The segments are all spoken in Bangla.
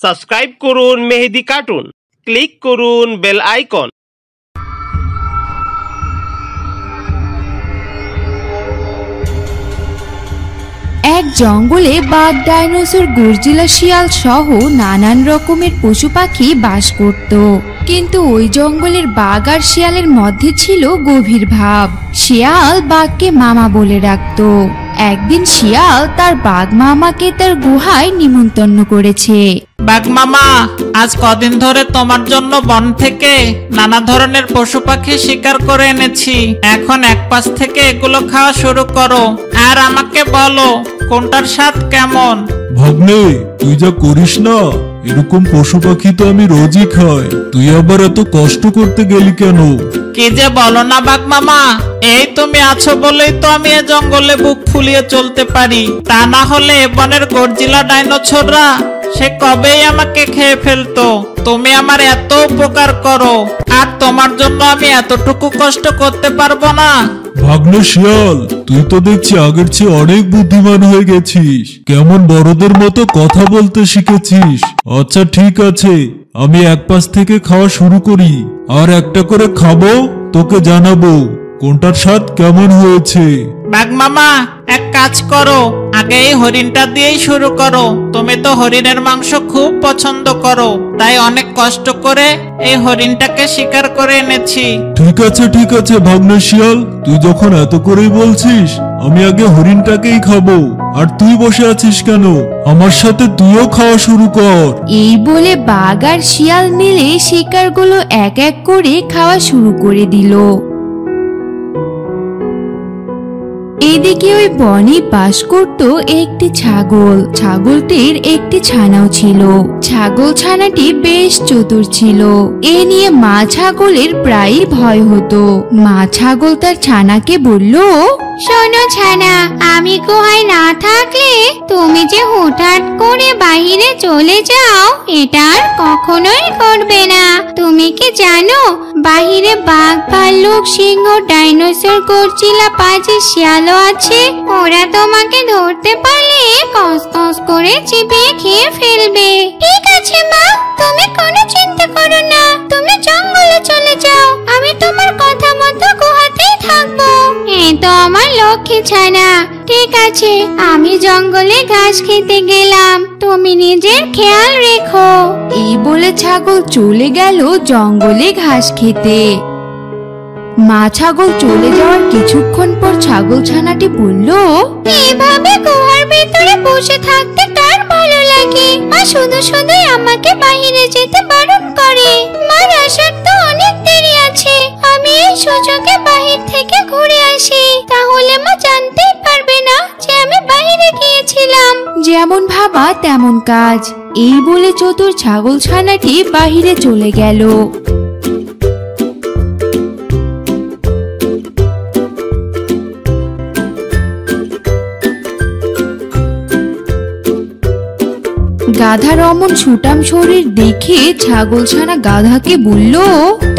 সাবস্ক্রাইব করুন মেহেদি কার্টুন, ক্লিক করুন বেল আইকন। এক জঙ্গলে বাঘ, ডাইনোসর, গর্জিলা, শিয়াল সহ নানান রকমের পশু পাখি বাস করত। কিন্তু ওই জঙ্গলের বাঘ আর শিয়ালের মধ্যে ছিল গভীর ভাব। শিয়াল বাঘকে মামা বলে ডাকতো। একদিন শিয়াল তার বাঘ মামাকে তার গুহায় নিমন্ত্রণ করেছে। বাঘ মামা, আজ কদিন ধরে তোমার জন্য বন থেকে নানা ধরনের পশু পাখি শিকার করে এনেছি। এখন এক পাশ থেকে এগুলো খাওয়া শুরু করো আর আমাকে বলো কোনটার স্বাদ কেমন। ভাগ্নে, তুই যা করিস না, এরকম পশু পাখি তো আমি রোজই খাই। তুই আবার এত কষ্ট করতে গেলি কেন? কি যে বলো না বাঘ মামা, এই তুমি আছো বলেই তো আমি এ জঙ্গলে বুক ফুলিয়ে চলতে পারি। তা না হলে বনের গর্জিলা, ডাইনোসররা সে কবেই আমাকে খেয়ে ফেলতো। তুমি আমার এত উপকার করো, আর তোমার জন্য আমি এতটুকু কষ্ট করতে পারবো না? ভাগ্নে শিয়াল, তুই তো দেখছি আগের চেয়ে অনেক বুদ্ধিমান হয়ে গেছিস। কেমন বড়দের মতো কথা বলতে শিখেছিস। আচ্ছা ঠিক আছে, আমি এক পাশ থেকে খাওয়া শুরু করি, আর একটা করে খাবো, তোকে জানাবো কোনটার স্বাদ কেমন হয়েছে। বাঘ মামা, এক কাজ করো, আগে এই হরিণটা দিয়েই শুরু করো। তুমি তো হরিণের মাংস খুব পছন্দ করো, তাই অনেক কষ্ট করে এই হরিণটাকে শিকার করে এনেছি। ঠিক আছে ভাগ্নে শিয়াল, তুই যখন এত করেই বলছিস, আমি আগে হরিণটাকেই খাবো। আর তুই বসে আছিস কেন? আমার সাথে তুইও খাওয়া শুরু কর। এই বলে বাঘ আর শিয়াল মিলে শিকারগুলো এক এক করে খাওয়া শুরু করে দিল। এদিকে ওই বনে বাস করত একটি ছাগল। ছাগলটির একটি ছানাও ছিল। ছাগল ছানাটি বেশ চতুর ছিল। এ নিয়ে মা ছাগলের প্রায়ই ভয় হতো। মা ছাগল তার ছানাকে বলল, শোনো ছানা, আমি গুহায় না থাকলে তুমি যে হুটহাট করে বাইরে চলে যাও, এটা আর কখনোই করবে না। তুমি কি জানো বাহিরে বাঘ, ভাল্লুক, সিংহ, ডাইনোসর, গর্জিলা, পাজি, শিয়ালও আছে। ওরা তোমাকে ধরতে পারলে কস কস করে চিবিয়ে খেয়ে ফেলবে। ঠিক আছে মা, তুমি কোনো চিন্তা করো না। তুমি জঙ্গলে চলে যাও, আমি তোমার কথা মতো গুহাতেই থাকবো। এই তো আমার লক্ষ্মী ছানা। ঠিক আছে, আমি জঙ্গলে ঘাস খেতে গেলাম, তুমি নিজের খেয়াল রেখো। এই বলে ছাগল চলে গেল জঙ্গলে ঘাস খেতে। মা ছাগল চলে যাওয়ার কিছুক্ষণ পর ছাগল ছানাটি বলল, এভাবে গুহার ভিতরে বসে থাকতে কার ভালো লাগে? মা শুধু শুধু আমাকে বাইরে যেতে বারণ করে। মার আসার তো অনেক দেরি আছে। আমি এই সুযোগে বাহির থেকে ঘুরে আসি, তাহলে মা জানতেই পারবে না যে আমি বাইরে গিয়েছিলাম। যেমন ভাবা তেমন কাজ। এই বলে চতুর ছাগল ছানাটি বাহিরে চলে গেল। গাধার অমন সুটাম শরীর দেখে ছাগল ছানা গাধাকে বলল,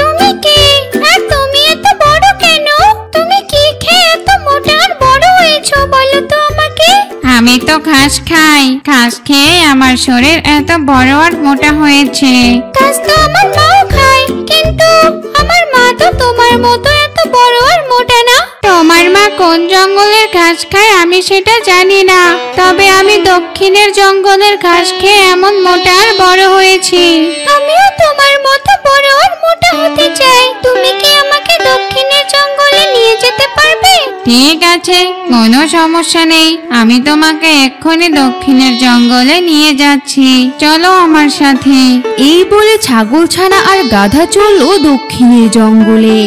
তুমি কে? আর তুমি এত বড় কেন? তুমি কি খেয়ে এত মোটা আর বড় হয়েছো বলো তো আমাকে? আমি তো ঘাস খাই, ঘাস খেয়ে আমার শরীর এত বড় আর মোটা হয়েছে। ঘাস তো আমার মাও খায়, কিন্তু আমার মা তো তোমার মতো এত বড় আর মোটা না। তোমার মা কোন জঙ্গলের ঘাস খায় আমি সেটা জানি না, তবে আমি দক্ষিণের জঙ্গলের ঘাস খেয়ে এমন মোটা আর বড় হয়েছি। আমিও তোমার মতো বড় আর মোটা হতে চাই। তুমি কি আমাকে দক্ষিণের জঙ্গলে নিয়ে যেতে পারবে? ঠিক আছে, কোনো সমস্যা নেই। আমি তোমাকে এক্ষুনি দক্ষিণের জঙ্গলে নিয়ে যাচ্ছি, চলো আমার সাথে। এই বলে ছাগল ছানা আর গাধা চলল দক্ষিণের জঙ্গলে।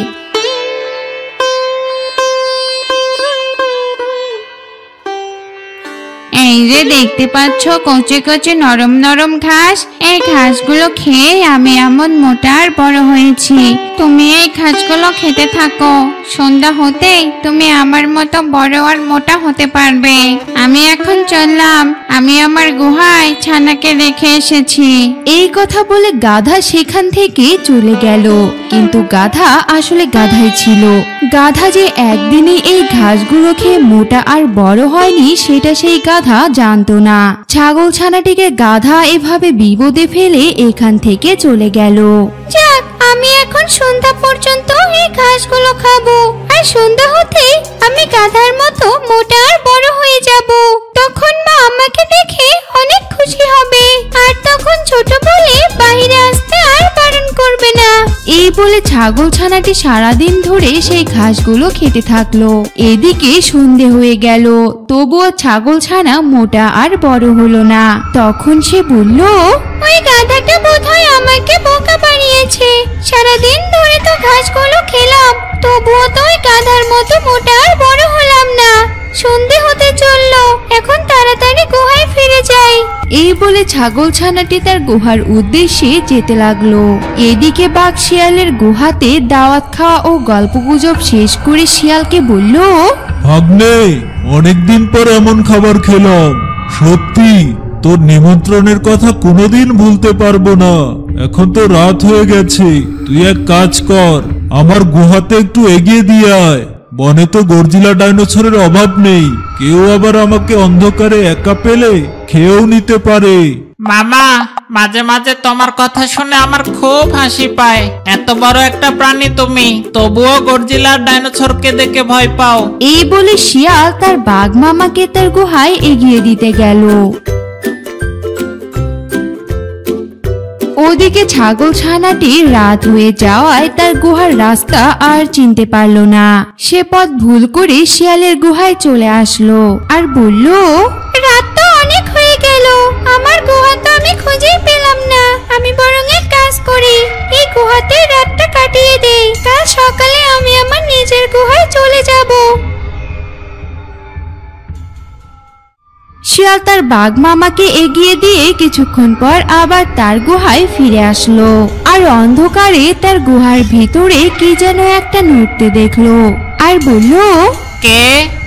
এই যে দেখতে পাচ্ছ কচি কচি নরম নরম ঘাস, এই ঘাসগুলো খেয়ে আমি এমন মোটা আর বড় হয়েছি। তুমি এই ঘাসগুলো খেতে থাকো, সন্ধ্যা হতেই তুমি আমার মতো বড় আর মোটা হতে পারবে। আমি এখন চললাম, আমি আমার গুহায় ছানাকে রেখে এসেছি। এই কথা বলে গাধা সেখান থেকে চলে গেল। কিন্তু গাধা আসলে গাধাই ছিল। গাধা যে একদিনে এই ঘাসগুলো খেয়ে মোটা আর বড় হয়নি সেটা সেই গাধা জানতো না। ছাগল ছানাটিকে গাধা এভাবে বিপদে ফেলে এখান থেকে চলে গেল। যাক, আমি এখন সন্ধ্যা পর্যন্ত এই ঘাসগুলো খাবো, আর সন্ধ্যা হতেই আমি গাধার মতো মোটা আর বড় হয়ে যাব। তখন মা আমাকে দেখে অনেক খুশি হবে, আর তখন ছোট বলে বাইরে আসতে আর বারণ করবে না। এই বলে ছাগল ছানাটি সারাদিন ধরে সেই ঘাসগুলো খেতে থাকলো। এদিকে সন্ধে হয়ে গেল, তবুও ছাগল ছানা মোটা আর বড় হলো না। তখন সে বলল, ওই গাধাটা বোধহয় আমাকে বোকা বানিয়েছে। সারাদিন ধরে তো ঘাসগুলো খেলাম, তবুও তো ওই গাধার মতো মোটা আর বড় হলাম না। সন্ধে হতে চললো, এখন তাড়াতাড়ি গুহায় ফিরে যাই। এই বলে ছাগল ছানাটি তার গুহার উদ্দেশ্যে যেতে লাগলো। এদিকে বাঘ শিয়ালের গুহাতে দাওয়াত খাওয়া ও গল্পগুজব শেষ করে শিয়ালকে বলল, ভাগ্নে, অনেকদিন পর এমন খাবার খেলাম। সত্যি তোর নিমন্ত্রণের কথা কোনোদিন ভুলতে পারবো না। এখন তো রাত হয়ে গেছে, তুই এক কাজ কর, আমার গুহাতে একটু এগিয়ে দিয়ে আয়। বনে তো গর্জিলা ডাইনোসরের অভাব নেই, কেউ আবার আমাকে অন্ধকারে একা পেলে খেয়েও নিতে পারে। মামা, মাঝে মাঝে তোমার কথা শুনে আমার খুব হাসি পায়। এত বড় একটা প্রাণী তুমি, তবুও গর্জিলা ডাইনোসরকে দেখে ভয় পাও। এই বলে শিয়াল তার বাঘ মামাকে তার গুহায় এগিয়ে দিতে গেল। ওদিকে ছাগল ছানাটি রাত হয়ে যাওয়ায় তার গুহার রাস্তা আর চিনতে পারলো না। সে পথ ভুল করে শিয়ালের গুহায় চলে আসলো আর বলল, রাত তো অনেক হয়ে গেল, আমার গুহা তো আমি খুঁজেই পেলাম না। আমি বরং এক কাজ করি, এই গুহাতে রাতটা কাটিয়ে দেই, কাল সকালে আমি আমার নিজের গুহায় চলে যাব। শিয়াল তার বাঘ মামাকে এগিয়ে দিয়ে কিছুক্ষণ পর আবার তার গুহায় ফিরে আসলো আর অন্ধকারে তার গুহার ভিতরে কি যেন একটা নড়তে দেখলো আর বলল, কে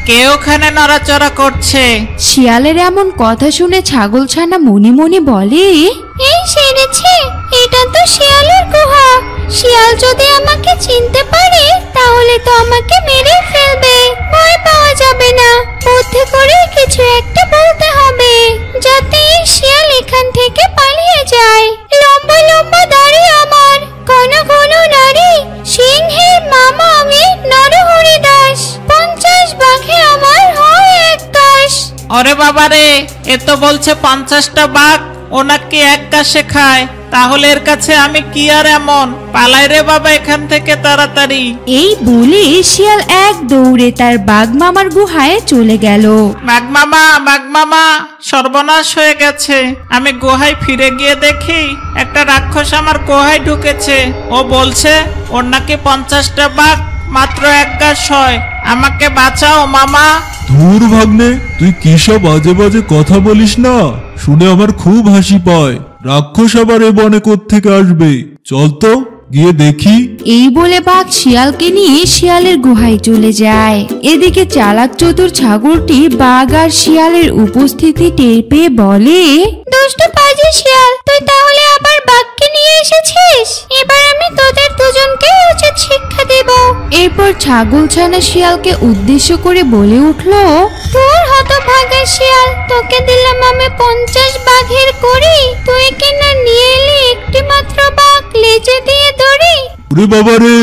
কে ওখানে নড়াচড়া করছে? শিয়ালের এমন কথা শুনে ছাগল ছানা মনে মনে বলে, এই সেরেছে, এটা তো শিয়ালের গুহা। শিয়াল যদি আমাকে চিনতে পারে তাহলে তো আমাকে মেরে ফেলবে। ভয় পাওয়া যাবে না, বুদ্ধি করে কিছু একটা বলতে হবে যাতে এই শিয়াল এখান থেকে পালিয়ে যায়। লম্বা লম্বা দাড়ি আমার, ঘন ঘন নাড়ি, সিংহের মামা আমি, নরহরি দাস। 50 বাঘে আমার হয় এক দাস। ওরে বাবারে, এ তো বলছে 50টা বাঘ ও নাকি এক কাশে খায়। তাহলে এর কাছে আমি কি আর এমন? পালাই রে বাবা এখান থেকে তাড়াতাড়ি। এই বলে শিয়াল এক দৌড়ে তার বাঘ মামার গুহায় চলে গেল। বাঘ মামা, সর্বনাশ হয়ে গেছে। আমি গুহায় ফিরে গিয়ে দেখি একটা রাক্ষস আমার গুহায় ঢুকেছে। ও বলছে ওর নাকি 50টা বাঘ মাত্র এক গাছ হয়। আমাকে বাঁচাও মামা। ধুর ভাগ্নে, তুই কি সব বাজে বাজে কথা বলিস না, শুনে আমার খুব হাসি পায়। রাক্ষস আবার এ বনে কোত্থেকে আসবে? চল তো গিয়ে দেখি। এই বলে বাঘ শিয়ালকে নিয়ে শিয়ালের গুহায় চলে যায়। এদিকে চালাক চতুর ছাগলটি বাঘ আর শিয়ালের উপস্থিতি টের পেয়ে বলে, দুষ্টু পাজি শিয়াল, তুই তাহলে আবার বাঘকে নিয়ে এসেছিস। এবার আমি তোদের দুজনকে উচিত শিক্ষা দেব। এরপর ছাগল ছানা শিয়ালকে উদ্দেশ্য করে বলে উঠল, তোর হতভাগা শিয়াল, তোকে দিলাম আমি 50 বাঘের করি, তুই কিনা নিয়ে এলি একটি মাত্র বাঘ, লেজে দিয়ে দড়ি। ওরে বাবা রে,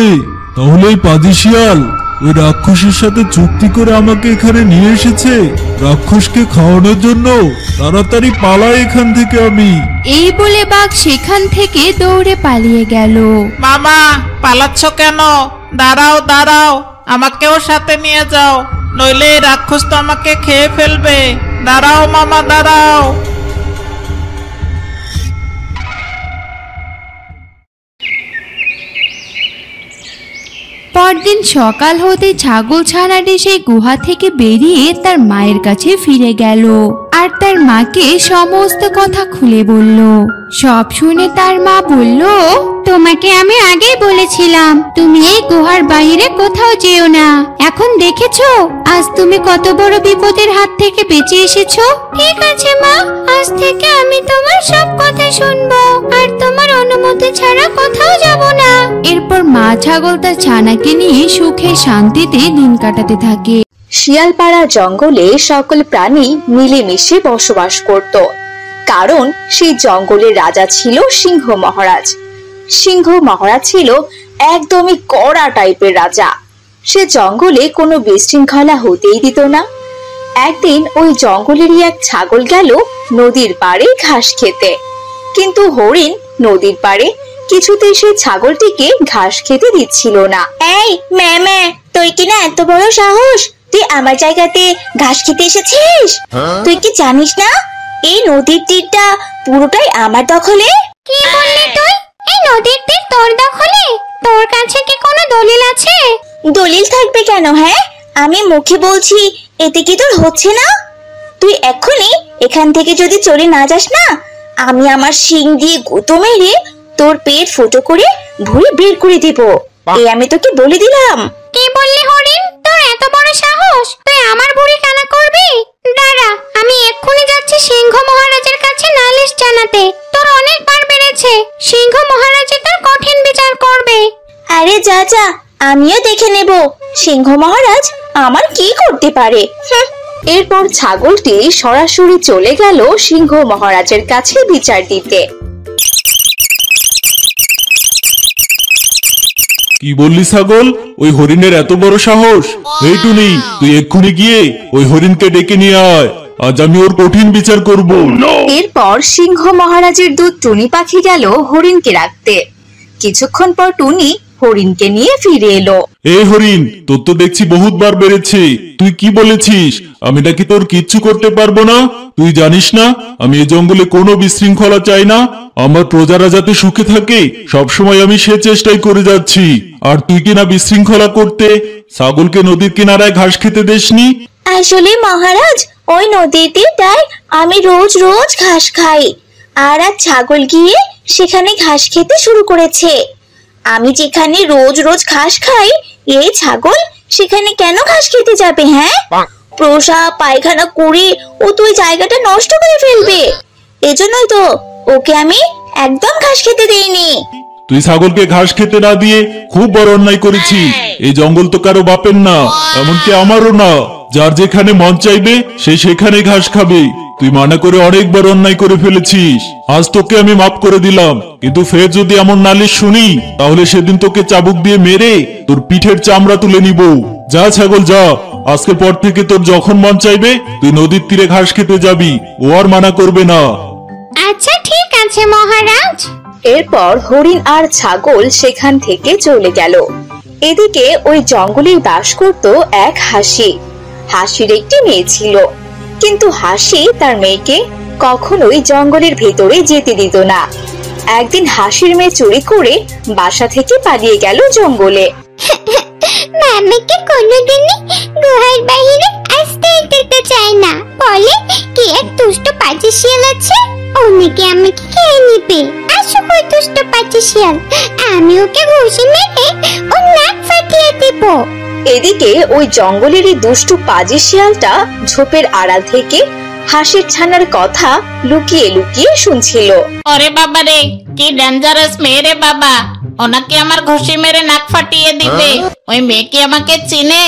তাহলে এই পাজি শিয়াল ওই রাক্ষসের সাথে চুক্তি করে আমাকে এখানে নিয়ে এসেছে রাক্ষসকে খাওয়ানোর জন্য। তাড়াতাড়ি পালাই এখান থেকে আমি। এই বলে বাঘ সেখান থেকে দৌড়ে পালিয়ে গেল। মামা, পালাচ্ছ কেন? দাঁড়াও দাঁড়াও, আমাকেও সাথে নিয়ে যাও, নইলে এই রাক্ষস তো আমাকে খেয়ে ফেলবে। দাঁড়াও মামা, দাঁড়াও। পরদিন সকাল হতে ছাগল ছানাটি সেই গুহা থেকে বেরিয়ে তার মায়ের কাছে ফিরে গেল আর তার মাকে সমস্ত কথা খুলে বলল। সব শুনে তার মা বলল, তোমাকে আমি আগেই বলেছিলাম তুমি এই গুহার বাইরে কোথাও যেও না। এখন দেখেছো আজ তুমি কত বড় বিপদের হাত থেকে বেঁচে এসেছো। ঠিক আছে মা, আজ থেকে আমি তোমার সব কথা শুনবো আর তোমার অনুমতি ছাড়া কোথাও যাব না। এরপর মা ছাগল তার ছানাকে নিয়ে সুখে শান্তিতে দিন কাটাতে থাকে। শিয়ালপাড়া জঙ্গলে সকল প্রাণী মিলেমিশে বসবাস করত, কারণ সেই জঙ্গলের রাজা ছিল সিংহ মহারাজ। সিংহ মহারাজ ছিল একদমই কড়া টাইপের রাজা। সে জঙ্গলে কোনো বিশৃঙ্খলা হতেই দিত না। একদিন ওই জঙ্গলেরই এক ছাগল গেল নদীর পাড়ে ঘাস খেতে, কিন্তু হরিণ নদীর পাড়ে কিছুতেই সেই ছাগলটিকে ঘাস খেতে দিচ্ছিল না। এই ম্যা, তুই কি না এত বড় সাহস, তুই আমার জায়গাতে ঘাস খেতে এসেছিস? তুই কি জানিস না এই নদীর তীরটা পুরোটাই আমার দখলে? কি বললি তুই? এই নদীর তীর তোর দখলে? তোর কাছে কি কোনো দলিল আছে? দলিল থাকবে কেন? হ্যাঁ, আমি মুখে বলছি, এতে কি তোর হচ্ছে না? তুই এক্ষুনি এখান থেকে যদি চলে না যাস না, আমি আমার শিং দিয়ে গুঁতো মেরে তোর পেট ফুটো করে ভুঁড়ি বের করে দিব। এই আমি তোকে বলে দিলাম। কি বললি হরিণ? তোর এত বড় সাহস, তুই আমার বুড়ি কানা করবি? দাঁড়া, আমি এক্ষুনি যাচ্ছি সিংহ মহারাজের কাছে নালিশ জানাতে। তোর অনেকবার বেড়েছে, সিংহ মহারাজ তোর কঠিন বিচার করবে। আরে যা যা, আমিও দেখে নেব সিংহ মহারাজ আমার কি করতে পারে। এরপর ছাগলটি সরাসরি চলে গেল সিংহ মহারাজের কাছে বিচার দিতে। কি বললি ছাগল? ওই হরিণের এত বড় সাহস? এই টুনি, তুই এক্ষুনি গিয়ে ওই হরিণকে ডেকে নিয়ে আয়, আজ আমি ওর কঠিন বিচার করব। এরপর সিংহ মহারাজের দূত টুনি পাখি গেল হরিণকে রাখতে। কিছুক্ষণ পর টুনি হরিণকে নিয়ে ফিরে এলো। এই হরিণ, তোর তো দেখছি বহুতবার বেড়েছে। তুই কি বলেছিস আমি নাকি তোর কিচ্ছু করতে পারবো না? তুই জানিস না আমি এই জঙ্গলে কোনো বিশৃঙ্খলা চাই না। আমার প্রজারা যাতে সুখে থাকে সবসময় আমি সে চেষ্টাই করে যাচ্ছি। আর তুই কিনা বিশৃঙ্খলা করতে ছাগলকে নদীর কিনারায় ঘাস খেতে দেসনি। আসলে মহারাজ, ওই নদীটায় আমি রোজ রোজ ঘাস খাই, আর আজ ছাগল গিয়ে সেখানে ঘাস খেতে শুরু করেছে। আমি যেখানে রোজ রোজ ঘাস খাই, এই ছাগল সেখানে কেন ঘাস খেতে যাবে? হ্যাঁ, প্রসাব পায়খানা করে ও তো ওই জায়গাটা নষ্ট করে ফেলবে। এজন্যই তো ওকে আমি একদম ঘাস খেতে দেইনি। তুই ছাগলকে ঘাস খেতে না দিয়ে খুব বড় অন্যায় করেছিস। এই জঙ্গল তো কারো বাপের না, এমনকি আমারও না। যার যেখানে মন চাইবে সে সেখানে ঘাস খাবে। তুই মানা করে অনেক বড় অন্যায় করে ফেলেছিস। আজ তোকে আমি মাফ করে দিলাম, কিন্তু ফের যদি এমন নালিশ শুনি তাহলে সেদিন তোকে চাবুক দিয়ে মেরে তোর পিঠের চামড়া তুলে নিব। যা ছাগল যা, আজকের পর থেকে তোর যখন মন চাইবে তুই নদীর তীরে ঘাস খেতে যাবি, ও আর মানা করবে না। আচ্ছা ঠিক আছে মহারাজ। এরপর হরিণ আর ছাগল সেখান থেকে চলে গেল। এদিকে ওই জঙ্গলে বাস করত এক হাসি। হাসির একটি মেয়ে ছিল, কিন্তু হাসি তার মেয়েকে কখনোই জঙ্গলের ভেতরে যেতে দিত না। একদিন হাসির মেয়ে চুরি করে বাসা থেকে পালিয়ে গেল জঙ্গলে। মামাকে কোনোদিনই গুহার বাইরে আসতেই দিতে চায় না, বলে কি এক দুষ্ট পাজি শিয়াল আছে, ওনাকে আমাকে খেয়ে নিবে। আসো ওই দুষ্ট পাজি শিয়াল, আমি ওকে ঘুষি মেরে ওর নাক ফাটিয়ে দেব। এদিকে ওই জঙ্গলেরই দুষ্টু পাজি শিয়ালটা ঝোপের আড়াল থেকে হাসির ছানার কথা লুকিয়ে লুকিয়ে শুনছিল। ওরে বাবা রে, কি ডেঞ্জারাস মেয়ে রে বাবা, ওনাকে আমার ঘুষি মেরে নাক ফাটিয়ে দিবে। ওই মেয়ে কি আমাকে চিনে?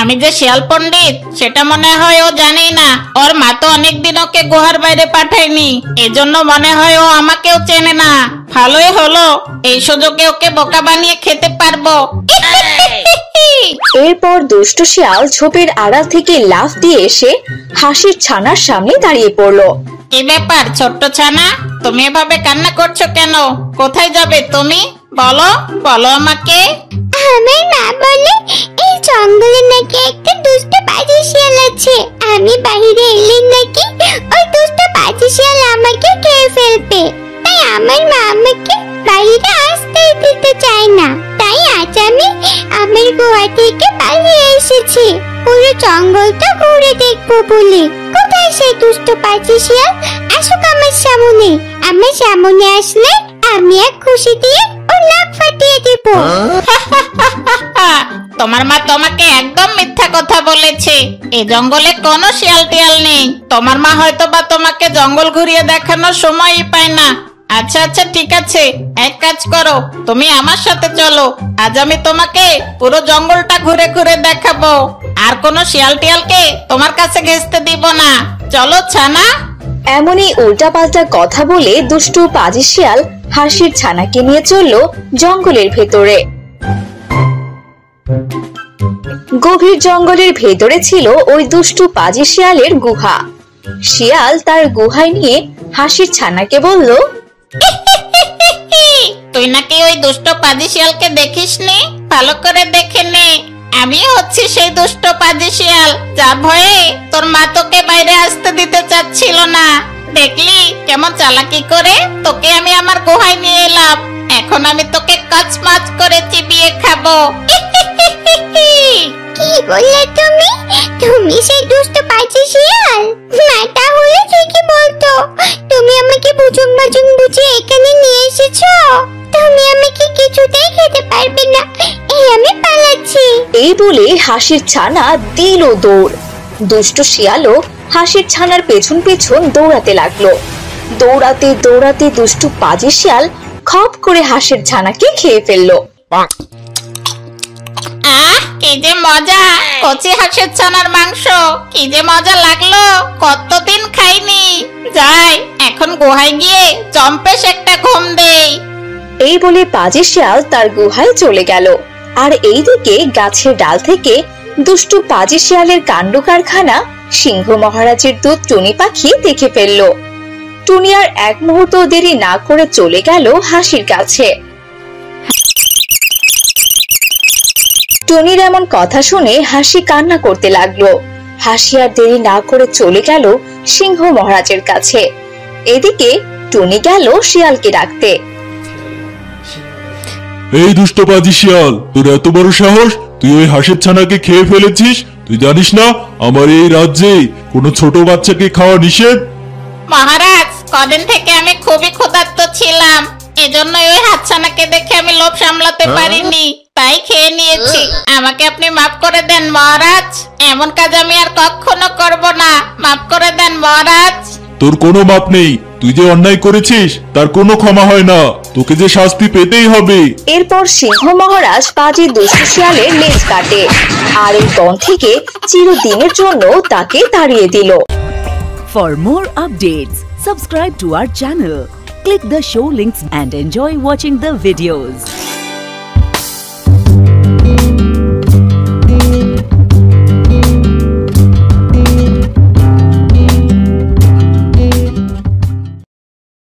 আমি যে শিয়াল পণ্ডিত সেটা মনে হয় ও জানেই না। ওর মা তো অনেকদিন ওকে গুহার বাইরে পাঠায়নি, এজন্য মনে হয় ও আমাকেও চেনে না। ভালোই হলো, এই সুযোগে ওকে বোকা বানিয়ে খেতে পারবো। এরপর দুষ্ট শিয়াল ঝোপের আড়াল থেকে লাফ দিয়ে এসে হাসির ছানার সামনে দাঁড়িয়ে পড়লো। কি ব্যাপার ছোট্ট ছানা, তুমি এভাবে কান্না করছো কেন? কোথায় যাবে তুমি? বলো বলো আমাকে। আমার মা বলে এই জঙ্গলে নাকি একটা দুষ্ট পাজি শিয়াল আছে, আমি বাইরে এলে নাকি ওই দুষ্ট পাজি শিয়াল আমাকে খেয়ে ফেলবে। তাই আমার মা আমাকে বাইরে আসতেই দিতে চায় না। তাই তাই আজ আমি আমার গুহা থেকে পালিয়ে এসেছি পুরো জঙ্গলটা ঘুরে দেখবো বলে। কোথায় সেই দুষ্ট পাজি শিয়াল? আসুক আমার সামনে। আমার সামনে আসলে আমি এক খুশি দিয়ে ওর নাক ফাটিয়ে দেব। তোমার মা তোমাকে একদম মিথ্যা কথা বলেছে। এই জঙ্গলে কোনো শিয়াল টিয়াল নেই। তোমার মা হয়তো বা তোমাকে জঙ্গল ঘুরিয়ে দেখানোর সময়ই পায় না। আচ্ছা আচ্ছা ঠিক আছে, এক কাজ করো, তুমি আমার সাথে চলো। আজ আমি তোমাকে পুরো জঙ্গলটা ঘুরে ঘুরে দেখাবো। আর কোনো শিয়াল টিয়ালকে তোমার কাছে ঘেঁষতে দিব না। চলো ছানা। এমনই উল্টাপাল্টা কথা বলে দুষ্টু পাজি শিয়াল হাসির ছানাকে নিয়ে চলল জঙ্গলের ভেতরে। গভীর জঙ্গলের ভেতরে ছিল ওই দুষ্টু পাজি শিয়ালের গুহা। শিয়াল তার গুহায় নিয়ে হাসির ছানাকে বলল, তুই নাকি ওই দুষ্ট পাজি শিয়ালকে দেখিসনি? ভালো করে দেখে নে। আমি হচ্ছি সেই দুষ্ট পাজি শিয়াল যার ভয়ে তোর মা তোকে বাইরে আসতে দিতে চাচ্ছিল না। দেখলি কেমন চালাকি করে তোকে আমি আমার গুহায় নিয়ে এলাম। এখন আমি তোকে কচমাচ করে চিবিয়ে খাবো। কি বললে তুমি? তুমি সেই দুষ্ট পাজি শিয়াল? মাটা হলে ঠিকই বলতো। তুমি আমাকে বুঝুং বাজুং বুঝিয়ে এখানে নিয়ে এসেছো। তুমি আমাকে কিছুতেই খেতে পারবে না। এই আমি পালাচ্ছি। এই বলে হাসির ছানা দিল দৌড়। দুষ্ট শিয়ালও হাসির ছানার পেছন পেছন দৌড়াতে লাগলো। দৌড়াতে দৌড়াতে দুষ্টু পাজি শিয়াল খপ করে হাসির ছানাকে খেয়ে ফেললো। আহ কি যে মজা! কচি হাঁসের ছানার মাংস কি যে মজা লাগলো! কতদিন খাইনি। যাই এখন গুহায় গিয়ে চম্পেশ একটা ঘুম দেই। এই বলে পাজি শিয়াল তার গুহায় চলে গেল। আর এইদিকে গাছের ডাল থেকে দুষ্টু পাজি শিয়ালের কাণ্ড কারখানা সিংহ মহারাজের দূত টুনি পাখি দেখে ফেলল। টুনি আর এক মুহূর্ত দেরি না করে চলে গেল হাসির কাছে। টুনির এমন কথা শুনে হাসি কান্না করতে লাগলো। হাসি আর দেরি না করে চলে গেল সিংহ মহারাজের কাছে। এদিকে টুনি গেল শিয়ালকে ডাকতে। এই দুষ্ট পাজি শিয়াল, তোর এত বড় সাহস! তুই ওই হাঁসের ছানাকে খেয়ে ফেলেছিস। তুই জানিস না আমার এই রাজ্যে কোনো ছোট বাচ্চাকে খাওয়া নিষেধ? মহারাজ, কদিন থেকে আমি খুবই ক্ষুধার্ত ছিলাম। এজন্যই ওই হাতছানাকে দেখে আমি লোভ সামলাতে পারিনি, তাই খেয়ে নিয়েছি। আমাকে আপনি মাফ করে দেন মহারাজ। এমন কাজ আমি আর কখনো করব না। মাফ করে দেন মহারাজ। তোর কোনো মাপ নেই। তুই যে অন্যায় করেছিস তার কোনো ক্ষমা হয় না। তোকে যে শাস্তি পেতেই হবে। এরপর সিংহ মহারাজ পাজি দুষ্ট শিয়ালের লেজ কাটে আর এই বন থেকে চিরদিনের জন্য তাকে তাড়িয়ে দিল। For more updates, subscribe to our channel, click the show links and enjoy watching the videos.